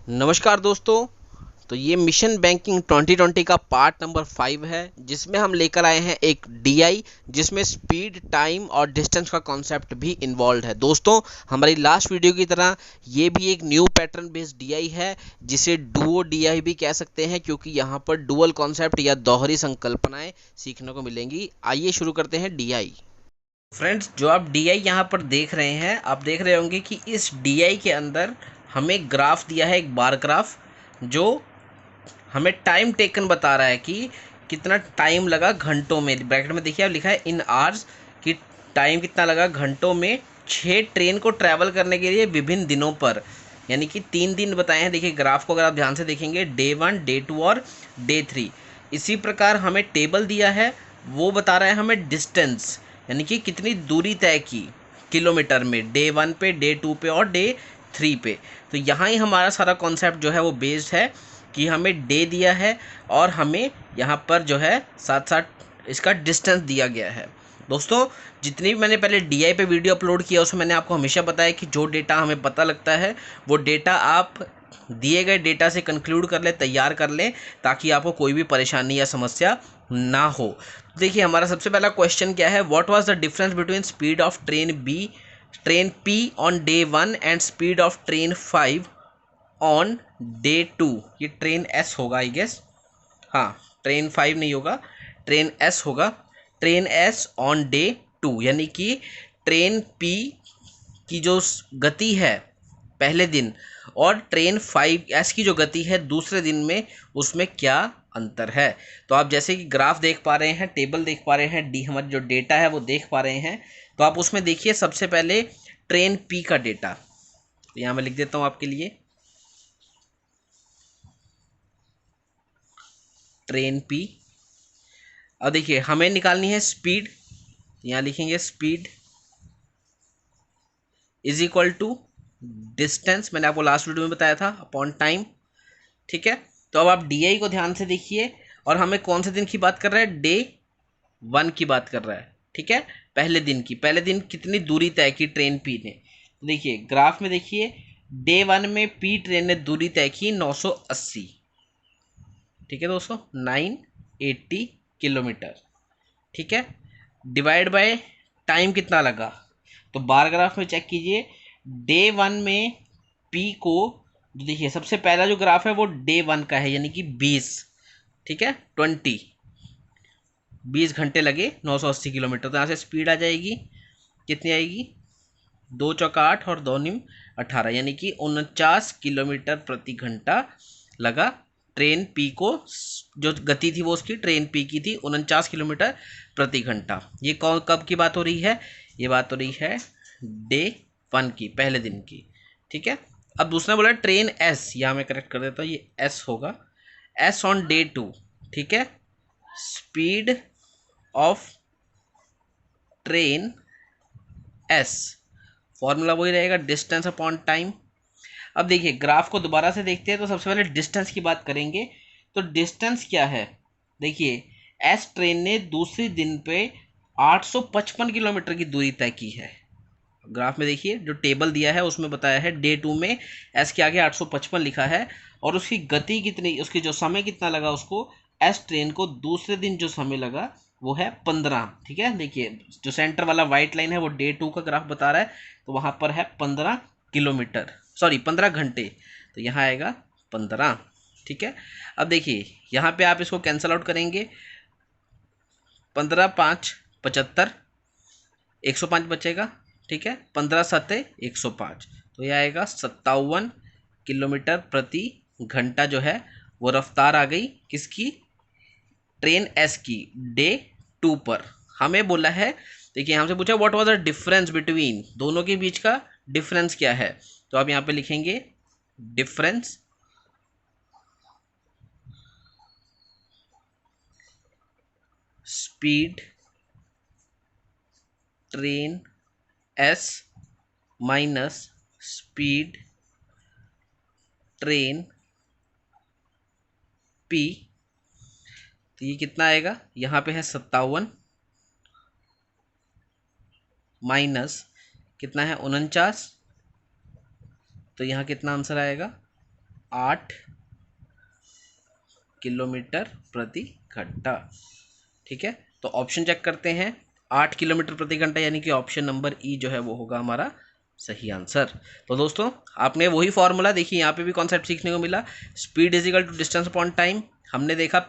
नमस्कार दोस्तों। तो ये मिशन बैंकिंग 2020 का पार्ट नंबर 5 है, जिसमें हम लेकर आए हैं एक डीआई, जिसमें स्पीड, टाइम और डिस्टेंस का कॉन्सेप्ट भी इन्वॉल्व है। दोस्तों, हमारी लास्ट वीडियो की तरह ये भी एक न्यू पैटर्न बेस्ड डीआई है, जिसे डुओ डीआई भी कह सकते हैं, क्योंकि यहाँ पर डुअल कॉन्सेप्ट या दोहरी संकल्पनाएं सीखने को मिलेंगी। आइए शुरू करते हैं डीआई। फ्रेंड्स, जो आप डीआई यहाँ पर देख रहे हैं, आप देख रहे होंगे कि इस डीआई के अंदर हमें ग्राफ दिया है, एक बार ग्राफ, जो हमें टाइम टेकन बता रहा है कि कितना टाइम लगा घंटों में। ब्रैकेट में देखिए, आप लिखा है इन आवर्स, कि टाइम कितना लगा घंटों में 6 ट्रेन को ट्रैवल करने के लिए विभिन्न दिनों पर, यानी कि 3 दिन बताए हैं। देखिए ग्राफ को अगर आप ध्यान से देखेंगे, डे 1, डे 2 और डे 3। इसी प्रकार हमें टेबल दिया है, वो बता रहा है हमें डिस्टेंस, यानी कि कितनी दूरी तय की किलोमीटर में, डे 1 पे, डे 2 पे और डे 3 पे। तो यहाँ ही हमारा सारा कॉन्सेप्ट जो है वो बेस्ड है, कि हमें डे दिया है और हमें यहाँ पर जो है साथ साथ इसका डिस्टेंस दिया गया है। दोस्तों, जितनी भी मैंने पहले डीआई पे वीडियो अपलोड किया, उसमें मैंने आपको हमेशा बताया कि जो डेटा हमें पता लगता है, वो डेटा आप दिए गए डेटा से कंक्लूड कर ले, तैयार कर लें, ताकि आपको कोई भी परेशानी या समस्या ना हो। देखिए, हमारा सबसे पहला क्वेश्चन क्या है, what was the difference between speed of train P on day 1 and speed of train 5 on day 2। ये ट्रेन एस होगा आई गेस, हाँ, ट्रेन 5 नहीं होगा, ट्रेन एस होगा। ट्रेन एस ऑन डे 2, यानी कि ट्रेन पी की जो गति है पहले दिन, और ट्रेन 5 एस की जो गति है दूसरे दिन में, उसमें क्या अंतर है। तो आप जैसे कि ग्राफ देख पा रहे हैं, टेबल देख पा रहे हैं, डी हमारी जो डेटा है वो देख पा रहे हैं। तो आप उसमें देखिए, सबसे पहले ट्रेन पी का डेटा, तो यहाँ मैं लिख देता हूँ आपके लिए, ट्रेन पी। अब देखिए, हमें निकालनी है स्पीड, यहाँ लिखेंगे speed is equal to distance, मैंने आपको लास्ट वीडियो में बताया था, अपॉन टाइम। ठीक है। तो अब आप डी आई को ध्यान से देखिए, और हमें कौन से दिन की बात कर रहा है, डे 1 की बात कर रहा है। ठीक है, पहले दिन की, पहले दिन कितनी दूरी तय की ट्रेन पी ने। तो देखिए ग्राफ में देखिए, डे 1 में पी ट्रेन ने दूरी तय की 980। ठीक है दोस्तों, 980 किलोमीटर। ठीक है, डिवाइड बाय टाइम कितना लगा, तो बार ग्राफ में चेक कीजिए, डे 1 में पी को, जो देखिए सबसे पहला जो ग्राफ है वो डे 1 का है, यानी कि 20। ठीक है, 20 घंटे लगे 980 किलोमीटर। तो यहाँ से स्पीड आ जाएगी, कितनी आएगी, 2 चौका 8 और 2 निम 18, यानी कि 49 किलोमीटर प्रति घंटा लगा ट्रेन पी को। जो गति थी वो उसकी, ट्रेन पी की थी 49 किलोमीटर प्रति घंटा। ये कौन कब की बात हो रही है, ये बात हो रही है डे 1 की, पहले दिन की। ठीक है। अब दूसरा बोला ट्रेन एस, यहाँ मैं करेक्ट कर देता हूँ, ये एस होगा, एस ऑन डे 2। ठीक है, speed of train S, formula वही रहेगा, डिस्टेंस अपॉन टाइम। अब देखिए ग्राफ को दोबारा से देखते हैं, तो सबसे पहले डिस्टेंस की बात करेंगे। तो डिस्टेंस क्या है, देखिए एस ट्रेन ने दूसरे दिन पे 855 किलोमीटर की दूरी तय की है। ग्राफ में देखिए, जो टेबल दिया है उसमें बताया है डे 2 में एस के आगे 855 लिखा है, और उसकी गति कितनी, उसकी जो समय कितना लगा उसको, एस ट्रेन को दूसरे दिन जो समय लगा वो है 15। ठीक है, देखिए जो सेंटर वाला व्हाइट लाइन है वो डे 2 का ग्राफ बता रहा है, तो वहां पर है 15 किलोमीटर, सॉरी 15 घंटे, तो यहाँ आएगा 15। ठीक है। अब देखिए यहाँ पे आप इसको कैंसल आउट करेंगे, 15×5 = 75, 105 बचेगा। ठीक है, 15×7 = 105, तो यह आएगा 57 किलोमीटर प्रति घंटा, जो है वो रफ्तार आ गई किसकी, ट्रेन एस की, डे 2 पर। हमें बोला है, देखिए हमसे पूछा what was the difference between, दोनों के बीच का डिफरेंस क्या है। तो आप यहाँ पे लिखेंगे difference speed train S minus speed train P. तो ये कितना आएगा, यहाँ पे है 57 माइनस कितना है 49, तो यहाँ कितना आंसर आएगा 8 किलोमीटर प्रति घंटा। ठीक है, तो ऑप्शन चेक करते हैं। 8 किलोमीटर प्रति घंटा यानी कि ऑप्शन नंबर ई जो है वो होगा हमारा सही आंसर। तो दोस्तों आपने वही फॉर्मूला देखिए, यहाँ पे भी कॉन्सेप्ट सीखने को मिला। Speed is equal to distance upon time. हमने देखा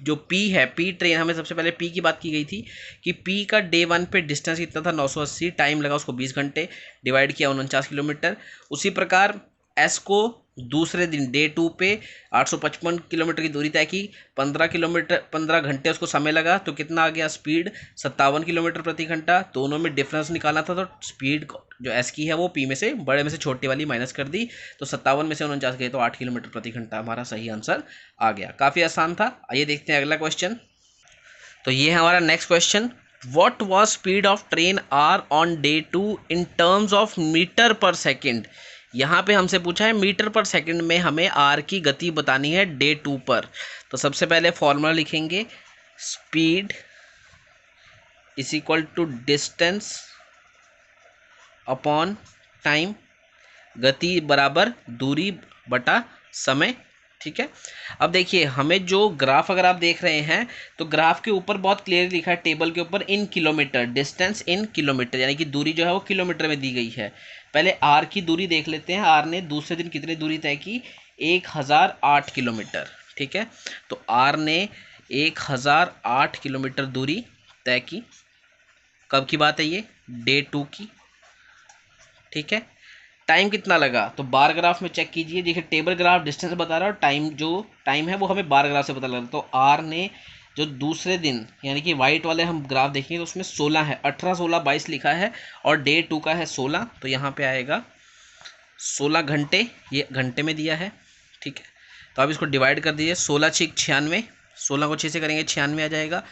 जो P है, P ट्रेन, हमें सबसे पहले P की बात की गई थी कि P का डे 1 पे डिस्टेंस कितना था 980, टाइम लगा उसको 20 घंटे, डिवाइड किया 49 किलोमीटर। उसी प्रकार S को दूसरे दिन डे 2 पे 855 किलोमीटर की दूरी तय की, 15 घंटे उसको समय लगा, तो कितना आ गया स्पीड 57 किलोमीटर प्रति घंटा। दोनों में डिफरेंस निकालना था, तो स्पीड जो एस की है वो P में से बड़े में से छोटे वाली माइनस कर दी, तो 57 में से 49 गए तो 8 किलोमीटर प्रति घंटा हमारा सही आंसर आ गया। काफ़ी आसान था। आइए देखते हैं अगला क्वेश्चन। तो ये है हमारा next question. What was speed of train R on day 2 in terms of meter per second. यहाँ पे हमसे पूछा है मीटर पर सेकंड में हमें आर की गति बतानी है डे 2 पर। तो सबसे पहले फॉर्मूला लिखेंगे, speed is equal to distance upon time, गति बराबर दूरी बटा समय। ठीक है, अब देखिए हमें जो ग्राफ अगर आप देख रहे हैं तो ग्राफ के ऊपर बहुत क्लियरली लिखा है टेबल के ऊपर इन किलोमीटर, डिस्टेंस इन किलोमीटर, यानी कि दूरी जो है वो किलोमीटर में दी गई है। पहले आर की दूरी देख लेते हैं। आर ने दूसरे दिन कितनी दूरी तय की, 1008 किलोमीटर। ठीक है, तो आर ने 1008 किलोमीटर दूरी तय की। कब की बात है ये, डे 2 की। ठीक है, टाइम कितना लगा, तो बार ग्राफ में चेक कीजिए। देखिए टेबल ग्राफ डिस्टेंस बता रहा है और टाइम जो टाइम है वो हमें बार ग्राफ से पता लग रहा है। तो आर ने जो दूसरे दिन यानी कि वाइट वाले हम ग्राफ देखेंगे तो उसमें 16 है, 18, 16, 22 लिखा है और डे 2 का है 16, तो यहाँ पे आएगा 16 घंटे, ये घंटे में दिया है। ठीक है, तो आप इसको डिवाइड कर दीजिए, 16 6 96, 16 को 6 से करेंगे 96 आ जाएगा,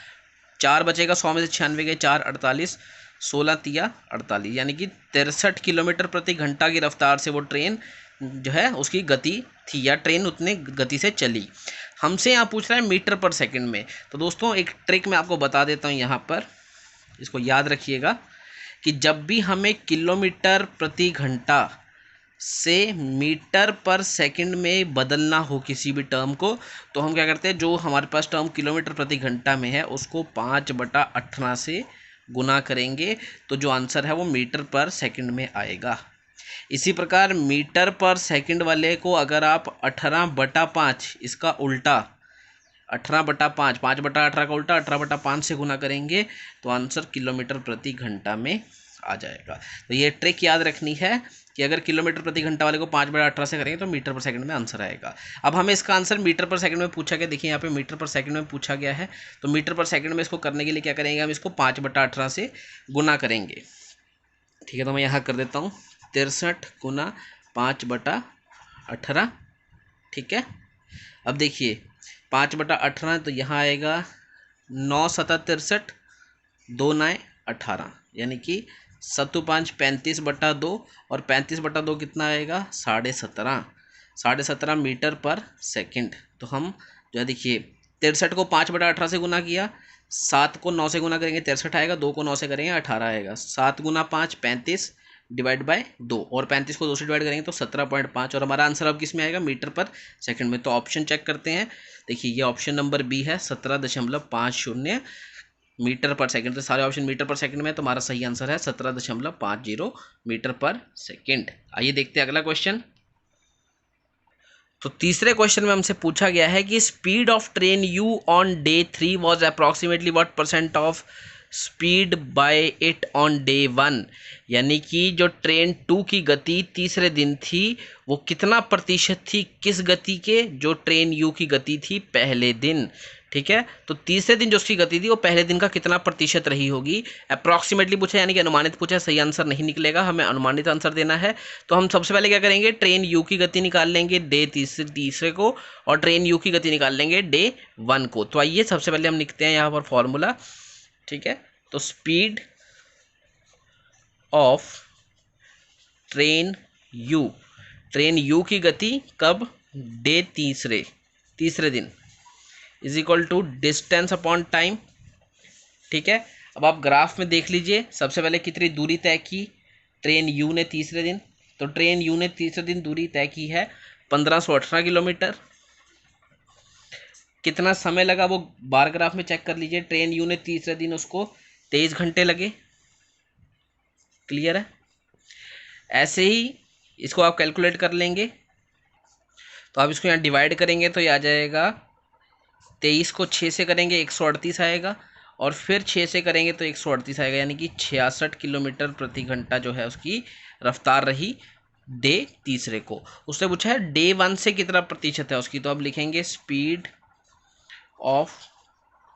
4 बचेगा, 100 में से 96 गए 4, 48, 16 तिया 48, यानी कि 63 किलोमीटर प्रति घंटा की रफ्तार से वो ट्रेन जो है उसकी गति थी, या ट्रेन उतने गति से चली। हमसे यहाँ पूछ रहा है मीटर पर सेकंड में। तो दोस्तों एक ट्रिक मैं आपको बता देता हूँ यहाँ पर, इसको याद रखिएगा कि जब भी हमें किलोमीटर प्रति घंटा से मीटर पर सेकंड में बदलना हो किसी भी टर्म को, तो हम क्या करते हैं, जो हमारे पास टर्म किलोमीटर प्रति घंटा में है उसको 5/18 से गुना करेंगे, तो जो आंसर है वो मीटर पर सेकंड में आएगा। इसी प्रकार मीटर पर सेकंड वाले को अगर आप 18/5, इसका उल्टा 18/5, 5/18 का उल्टा 18/5 से गुना करेंगे तो आंसर किलोमीटर प्रति घंटा में आ जाएगा। तो ये ट्रिक याद रखनी है कि अगर किलोमीटर प्रति घंटा वाले को 5/18 से करेंगे तो मीटर पर सेकंड में आंसर आएगा। अब हमें इसका आंसर मीटर पर सेकंड में पूछा गया, देखिए यहाँ पे मीटर पर सेकंड में पूछा गया है, तो मीटर पर सेकंड में इसको करने के लिए क्या करेंगे, हम इसको 5/18 से गुना करेंगे। ठीक है, तो मैं यहाँ कर देता हूँ 63 गुना 5/18। ठीक है, अब देखिए 5/18 तो यहाँ आएगा 9 7 63, 2 9 18, यानी कि 7 5 35/2 और 35/2 कितना आएगा 17.5, 17.5 मीटर पर सेकंड। तो हम जो है देखिए 63 को 5/18 से गुना किया, 7 को 9 से गुना करेंगे 63 आएगा, 2 को 9 से करेंगे 18 आएगा, 7 गुना 5 35 डिवाइड बाय 2, और 35 को 2 से डिवाइड करेंगे तो 17.5, और हमारा आंसर अब किस में आएगा, मीटर पर सेकंड में। तो ऑप्शन चेक करते हैं, देखिए ये ऑप्शन नंबर बी है 17.50 मीटर पर सेकंड। तो सारे ऑप्शन मीटर पर सेकंड में, तो हमारा सही आंसर है 17.50 मीटर पर सेकंड। आइए देखते हैं अगला क्वेश्चन। तो तीसरे क्वेश्चन में हमसे पूछा गया है कि speed of train U on day 3 was approximately what percent of speed bye it on day 1, यानी कि जो ट्रेन 2 की गति तीसरे दिन थी वो कितना प्रतिशत थी किस गति के, जो ट्रेन यू की गति थी पहले दिन। ठीक है, तो तीसरे दिन जो उसकी गति थी वो पहले दिन का कितना प्रतिशत रही होगी। अप्रॉक्सीमेटली पूछा यानी कि अनुमानित पूछा, सही आंसर नहीं निकलेगा, हमें अनुमानित आंसर देना है। तो हम सबसे पहले क्या करेंगे, ट्रेन यू की गति निकाल लेंगे डे तीसरे को, और ट्रेन यू की गति निकाल लेंगे डे 1 को। तो आइए सबसे पहले हम लिखते हैं यहाँ पर फॉर्मूला। ठीक है, तो स्पीड ऑफ ट्रेन यू की गति कब, डे तीसरे दिन is equal to distance upon time. ठीक है, अब आप ग्राफ में देख लीजिए, सबसे पहले कितनी दूरी तय की ट्रेन यू ने तीसरे दिन, तो ट्रेन यू ने तीसरे दिन दूरी तय की है 1518 किलोमीटर। कितना समय लगा वो बार ग्राफ में चेक कर लीजिए। ट्रेन यू ने तीसरे दिन उसको 23 घंटे लगे। क्लियर है। ऐसे ही इसको आप कैलकुलेट कर लेंगे, तो आप इसको यहाँ डिवाइड करेंगे तो ये आ जाएगा 23 को 6 से करेंगे 138 आएगा, और फिर 6 से करेंगे तो 138 आएगा, यानी कि 66 किलोमीटर प्रति घंटा जो है उसकी रफ्तार रही डे तीसरे को। उसने पूछा है डे 1 से कितना प्रतिशत है उसकी, तो अब लिखेंगे स्पीड ऑफ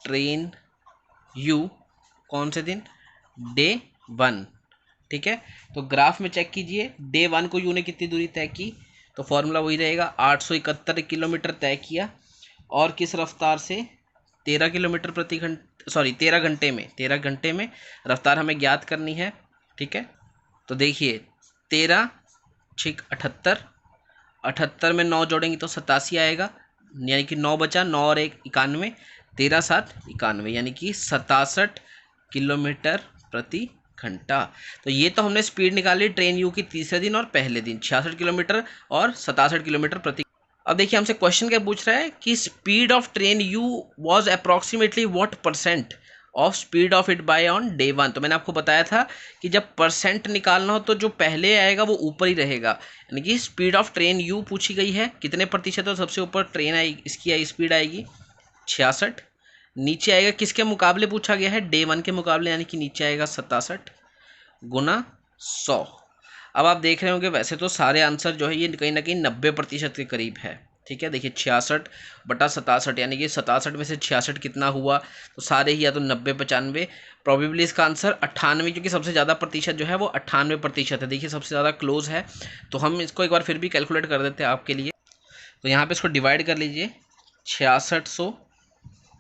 ट्रेन यू कौन से दिन, डे 1। ठीक है, तो ग्राफ में चेक कीजिए डे 1 को यू ने कितनी दूरी तय की, तो फॉर्मूला वही रहेगा 871 किलोमीटर तय किया, और किस रफ्तार से 13 किलोमीटर प्रति घंटे, सॉरी 13 घंटे में रफ्तार हमें ज्ञात करनी है। ठीक है, तो देखिए 13 छिक 78, 78 में 9 जोड़ेंगे तो 87 आएगा, यानी कि 9 बचा, 9 और 1 91, 13 7 91, यानी कि 67 किलोमीटर प्रति घंटा। तो ये तो हमने स्पीड निकाली ट्रेन यू की तीसरे दिन और पहले दिन, 66 किलोमीटर और 67 किलोमीटर प्रति। अब देखिए हमसे क्वेश्चन क्या पूछ रहा है कि speed of train you was approximately what percent of speed of it by on day 1। तो मैंने आपको बताया था कि जब परसेंट निकालना हो तो जो पहले आएगा वो ऊपर ही रहेगा, यानी कि स्पीड ऑफ ट्रेन यू पूछी गई है कितने प्रतिशत, तो सबसे ऊपर ट्रेन आएगी, इसकी स्पीड आएगी 66, नीचे आएगा किसके मुकाबले पूछा गया है, डे 1 के मुकाबले, यानी कि नीचे आएगा 67 गुना 100। अब आप देख रहे होंगे वैसे तो सारे आंसर जो है ये कहीं ना कहीं 90% के करीब है। ठीक है, देखिए 66 बटा 67, यानी कि 67 में से 66 कितना हुआ, तो सारे ही या तो 90 95, प्रॉबेबली इसका आंसर 98, क्योंकि सबसे ज़्यादा प्रतिशत जो है वो 98% है। देखिए सबसे ज़्यादा क्लोज है, तो हम इसको एक बार फिर भी कैलकुलेट कर देते हैं आपके लिए। तो यहाँ पर इसको डिवाइड कर लीजिए, 6600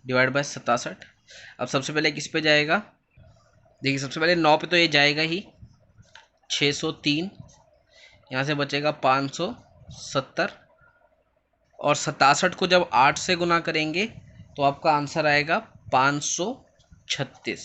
डिवाइड बाय 67। अब सबसे पहले किस पे जाएगा, देखिए सबसे पहले 9 पे तो ये जाएगा ही, 603, यहाँ से बचेगा 570, और 67 को जब 8 से गुना करेंगे तो आपका आंसर आएगा 536।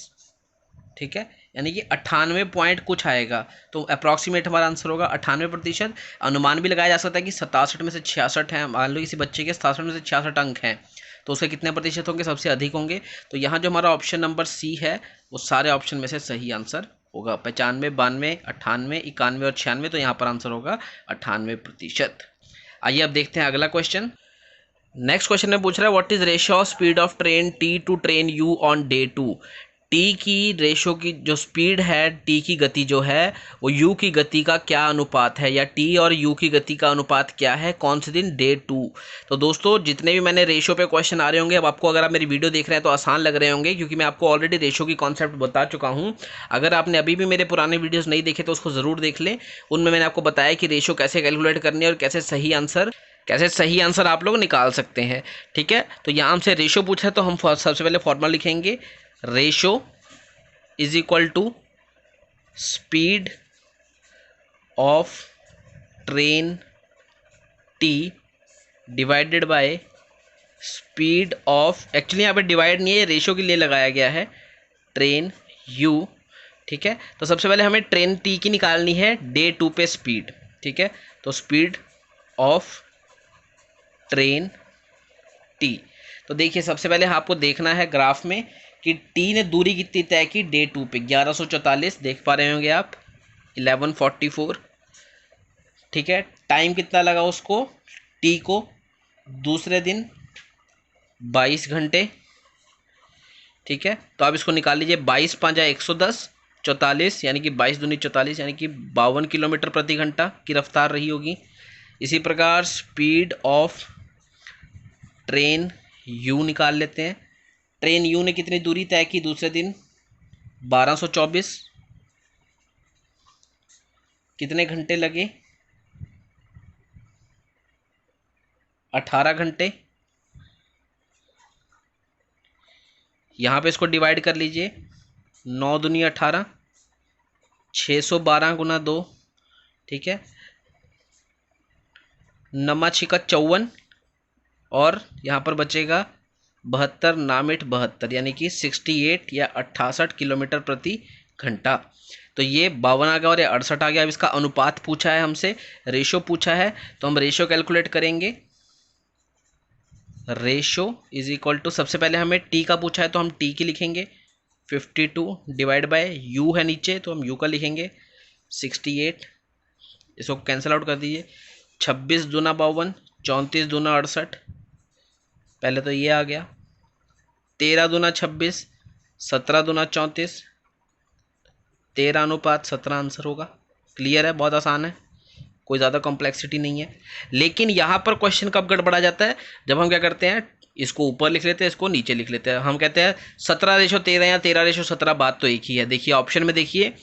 ठीक है, यानी कि 98 पॉइंट कुछ आएगा, तो अप्रॉक्सीमेट हमारा आंसर होगा 98%। अनुमान भी लगाया जा सकता है कि 67 में से 66 हैं, मान लो किसी बच्चे के 67 में से 66 अंक हैं, तो उसके कितने प्रतिशत होंगे, सबसे अधिक होंगे। तो यहाँ जो हमारा ऑप्शन नंबर सी है वो सारे ऑप्शन में से सही आंसर होगा, 95 92 98 91 और 96, तो यहाँ पर आंसर होगा 98%। आइए अब देखते हैं अगला क्वेश्चन। नेक्स्ट क्वेश्चन में पूछ रहा है what is ratio of speed of train T to train U on day 2। T की रेशो की जो स्पीड है, टी की गति जो है वो यू की गति का क्या अनुपात है, या टी और यू की गति का अनुपात क्या है, कौन से दिन, डे 2। तो दोस्तों जितने भी मैंने रेशो पे क्वेश्चन आ रहे होंगे, अब आपको अगर आप मेरी वीडियो देख रहे हैं तो आसान लग रहे होंगे, क्योंकि मैं आपको ऑलरेडी रेशो की कॉन्सेप्ट बता चुका हूँ। अगर आपने अभी भी मेरे पुराने वीडियोज़ नहीं देखे तो उसको ज़रूर देख लें, उनमें मैंने आपको बताया कि रेशो कैसे कैलकुलेट करनी है और कैसे सही आंसर आप लोग निकाल सकते हैं। ठीक है, तो यहाँ हमसे रेशो पूछा है, तो हम सबसे पहले फॉर्मूला लिखेंगे, ratio is equal to speed of train T divided by speed of, actually यहाँ पे डिवाइड नहीं है, रेशो के लिए लगाया गया है, ट्रेन यू। ठीक है, तो सबसे पहले हमें ट्रेन टी की निकालनी है डे 2 पे स्पीड। ठीक है, तो स्पीड ऑफ ट्रेन टी, तो देखिए सबसे पहले आपको देखना है ग्राफ में कि टी ने दूरी कितनी तय की डे 2 पे, 1144, देख पा रहे होंगे आप, 1144। ठीक है, टाइम कितना लगा उसको, टी को, दूसरे दिन 22 घंटे। ठीक है, तो आप इसको निकाल लीजिए, 22 5 110, 44, यानी कि 22 दूनी 44, यानी कि 52 किलोमीटर प्रति घंटा की रफ्तार रही होगी। इसी प्रकार स्पीड ऑफ ट्रेन यू निकाल लेते हैं। ट्रेन यू ने कितनी दूरी तय की दूसरे दिन, 1224, कितने घंटे लगे, 18 घंटे। यहाँ पे इसको डिवाइड कर लीजिए, 9 दूनी 18, 612 गुना 2। ठीक है, 9 छिका 54, और यहाँ पर बचेगा 72 नामिट 72, यानी कि 68 या 68 किलोमीटर प्रति घंटा। तो ये 52 आ गया और ये 68 आ गया। अब इसका अनुपात पूछा है हमसे, रेशो पूछा है, तो हम रेशो कैलकुलेट करेंगे। रेशो इज इक्वल टू, सबसे पहले हमें टी का पूछा है तो हम टी की लिखेंगे 52 डिवाइड बाय यू है नीचे तो हम यू का लिखेंगे 68। इसको कैंसिल आउट कर दीजिए। 26 दूना 52, 34 दूना 68, पहले तो ये आ गया। 13 दूना 26, 17 दूना 34, 13 अनुपात 17 आंसर होगा। क्लियर है, बहुत आसान है, कोई ज़्यादा कॉम्प्लेक्सिटी नहीं है। लेकिन यहाँ पर क्वेश्चन कब गड़बड़ा जाता है, जब हम क्या करते हैं, इसको ऊपर लिख लेते हैं, इसको नीचे लिख लेते हैं। हम कहते हैं 17:13 या 13:17, बात तो एक ही है। देखिए ऑप्शन में देखिए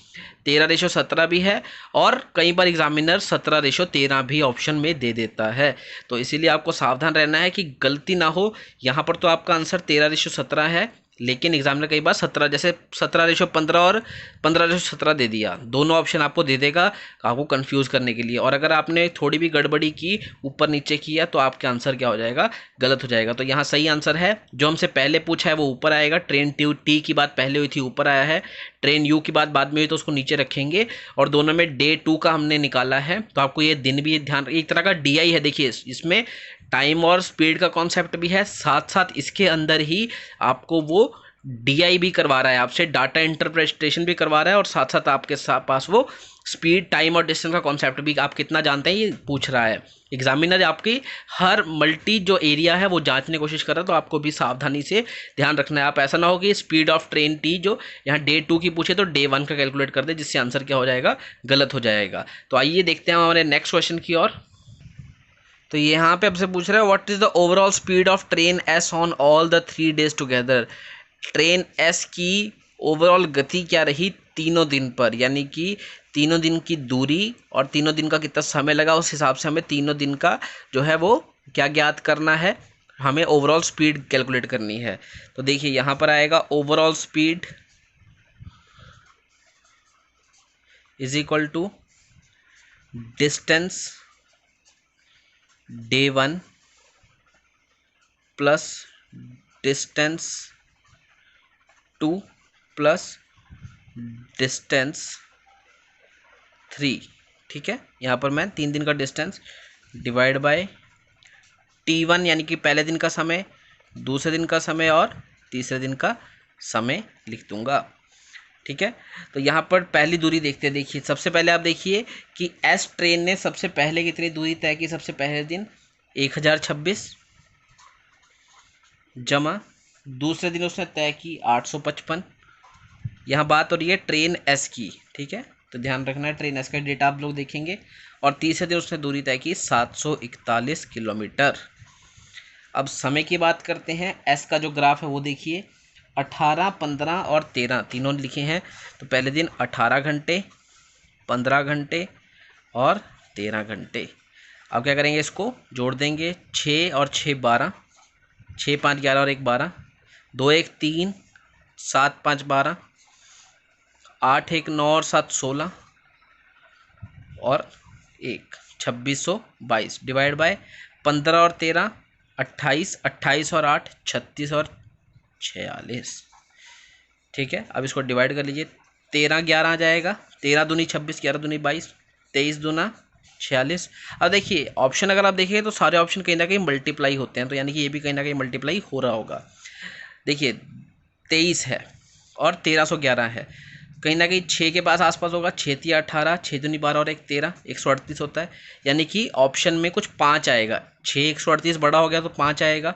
13:17 भी है और कई बार एग्जामिनर 17:13 भी ऑप्शन में दे देता है। तो इसीलिए आपको सावधान रहना है कि गलती ना हो। यहाँ पर तो आपका आंसर 13:17 है, लेकिन एग्जामिनर कई बार 17, जैसे 17:15 और 15:17 दे दिया, दोनों ऑप्शन आपको दे देगा आपको कंफ्यूज करने के लिए। और अगर आपने थोड़ी भी गड़बड़ी की, ऊपर नीचे किया, तो आपका आंसर क्या हो जाएगा, गलत हो जाएगा। तो यहाँ सही आंसर है जो हमसे पहले पूछा है वो ऊपर आएगा। ट्रेन टी की बात पहले हुई थी, ऊपर आया है। ट्रेन यू की बात बाद में हुई तो उसको नीचे रखेंगे। और दोनों में डे 2 का हमने निकाला है, तो आपको ये दिन भी ध्यान, एक तरह का DI है। देखिए इसमें टाइम और स्पीड का कॉन्सेप्ट भी है, साथ साथ इसके अंदर ही आपको वो DI भी करवा रहा है, आपसे डाटा इंटरप्रिटेशन भी करवा रहा है, और साथ साथ आपके पास वो स्पीड, टाइम और डिस्टेंस का कॉन्सेप्ट भी आप कितना जानते हैं ये पूछ रहा है। एग्जामिनर आपकी हर मल्टी जो एरिया है वो जांचने की कोशिश कर रहा है, तो आपको भी सावधानी से ध्यान रखना है। आप ऐसा ना हो कि स्पीड ऑफ ट्रेन टी जो यहाँ डे 2 की पूछे तो डे 1 का कैलकुलेट कर दे, जिससे आंसर क्या हो जाएगा, गलत हो जाएगा। तो आइए देखते हैं हमारे नेक्स्ट क्वेश्चन की ओर। तो यहाँ पे आपसे पूछ रहा है what is the overall speed of train S on all the 3 days together. Train S की ओवरऑल गति क्या रही तीनों दिन पर, यानी कि तीनों दिन की दूरी और तीनों दिन का कितना समय लगा, उस हिसाब से हमें तीनों दिन का जो है वो क्या ज्ञात करना है, हमें ओवरऑल स्पीड कैलकुलेट करनी है। तो देखिए यहाँ पर आएगा overall speed is equal to distance day 1 plus distance 2 plus distance 3। ठीक है, यहाँ पर मैं 3 दिन का डिस्टेंस डिवाइड बाय T1 यानी कि पहले दिन का समय, दूसरे दिन का समय और तीसरे दिन का समय लिख दूंगा। ठीक है, तो यहाँ पर पहली दूरी देखते हैं। देखिए सबसे पहले आप देखिए कि एस ट्रेन ने सबसे पहले कितनी दूरी तय की, सबसे पहले दिन 1026 जमा दूसरे दिन उसने तय की 855। यहाँ बात हो रही है ट्रेन एस की। ठीक है, तो ध्यान रखना है, ट्रेन एस का डेटा आप लोग देखेंगे। और तीसरे दिन उसने दूरी तय की 741 किलोमीटर। अब समय की बात करते हैं, एस का जो ग्राफ है वो देखिए 18, 15 और 13 तीनों लिखे हैं। तो पहले दिन 18 घंटे, 15 घंटे और 13 घंटे। अब क्या करेंगे, इसको जोड़ देंगे, 6 और 6 12, 6 5 11 और 1 12, 2 1 3, 7 5 12, 8 1 9 और 7 16 और 1 2622 डिवाइड बाय 15 और 13 28, 28 और 8 36 और 46। ठीक है, अब इसको डिवाइड कर लीजिए, 13 11 आ जाएगा, 13 दूनी 26, 11 दूनी 22, 23 दूना 46। अब देखिए ऑप्शन अगर आप देखिए तो सारे ऑप्शन कहीं ना कहीं मल्टीप्लाई होते हैं, तो यानी कि ये भी कहीं ना कहीं मल्टीप्लाई हो रहा होगा। देखिए 23 है और 1311 है, कहीं ना कहीं 6 के पास आसपास होगा, 6 3 18, 6 दूनी 12 और 1 13, 138 होता है। यानी कि ऑप्शन में कुछ 5 आएगा, 6 138 बड़ा हो गया तो 5 आएगा।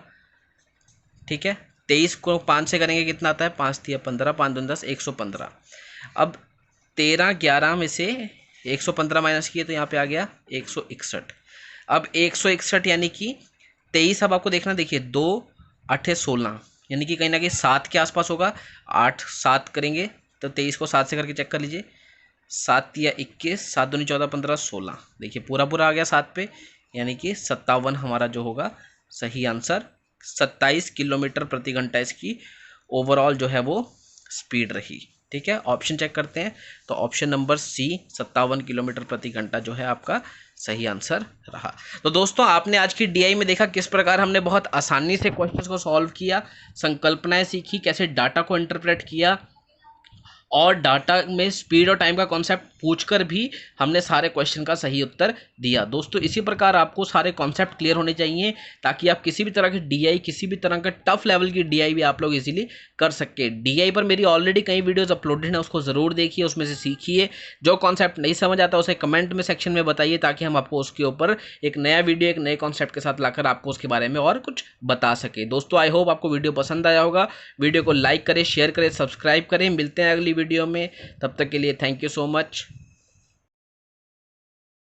ठीक है, 23 को 5 से करेंगे कितना आता है, 5 3 15, 5 दूनी 10, 115। अब 13 11 में से 115 माइनस किए तो यहाँ पे आ गया 161। अब 161 यानी कि 23, अब आपको देखना, देखिए 2 8 16, यानी कि कहीं ना कहीं 7 के आसपास होगा। 8 7 करेंगे तो 23 को 7 से करके चेक कर लीजिए, 7 या 21, 7 दूनी 14 15 16, देखिए पूरा पूरा आ गया 7 पे, यानी कि 57 हमारा जो होगा सही आंसर। 27 किलोमीटर प्रति घंटा इसकी ओवरऑल जो है वो स्पीड रही। ठीक है, ऑप्शन चेक करते हैं, तो ऑप्शन नंबर सी 57 किलोमीटर प्रति घंटा जो है आपका सही आंसर रहा। तो दोस्तों आपने आज की DI में देखा किस प्रकार हमने बहुत आसानी से क्वेश्चंस को सॉल्व किया, संकल्पनाएं सीखी, कैसे डाटा को इंटरप्रेट किया और डाटा में स्पीड और टाइम का कॉन्सेप्ट पूछकर भी हमने सारे क्वेश्चन का सही उत्तर दिया। दोस्तों इसी प्रकार आपको सारे कॉन्सेप्ट क्लियर होने चाहिए ताकि आप किसी भी तरह की डीआई, किसी भी तरह का टफ लेवल की डीआई भी आप लोग इजीली कर सके। डीआई पर मेरी ऑलरेडी कई वीडियोस अपलोडेड हैं, उसको ज़रूर देखिए, उसमें से सीखिए। जो कॉन्सेप्ट नहीं समझ आता उसे कमेंट में सेक्शन में बताइए ताकि हम आपको उसके ऊपर एक नया वीडियो, एक नए कॉन्सेप्ट के साथ लाकर आपको उसके बारे में और कुछ बता सके। दोस्तों आई होप आपको वीडियो पसंद आया होगा। वीडियो को लाइक करें, शेयर करें, सब्सक्राइब करें। मिलते हैं अगली वीडियो में, तब तक के लिए थैंक यू सो मच।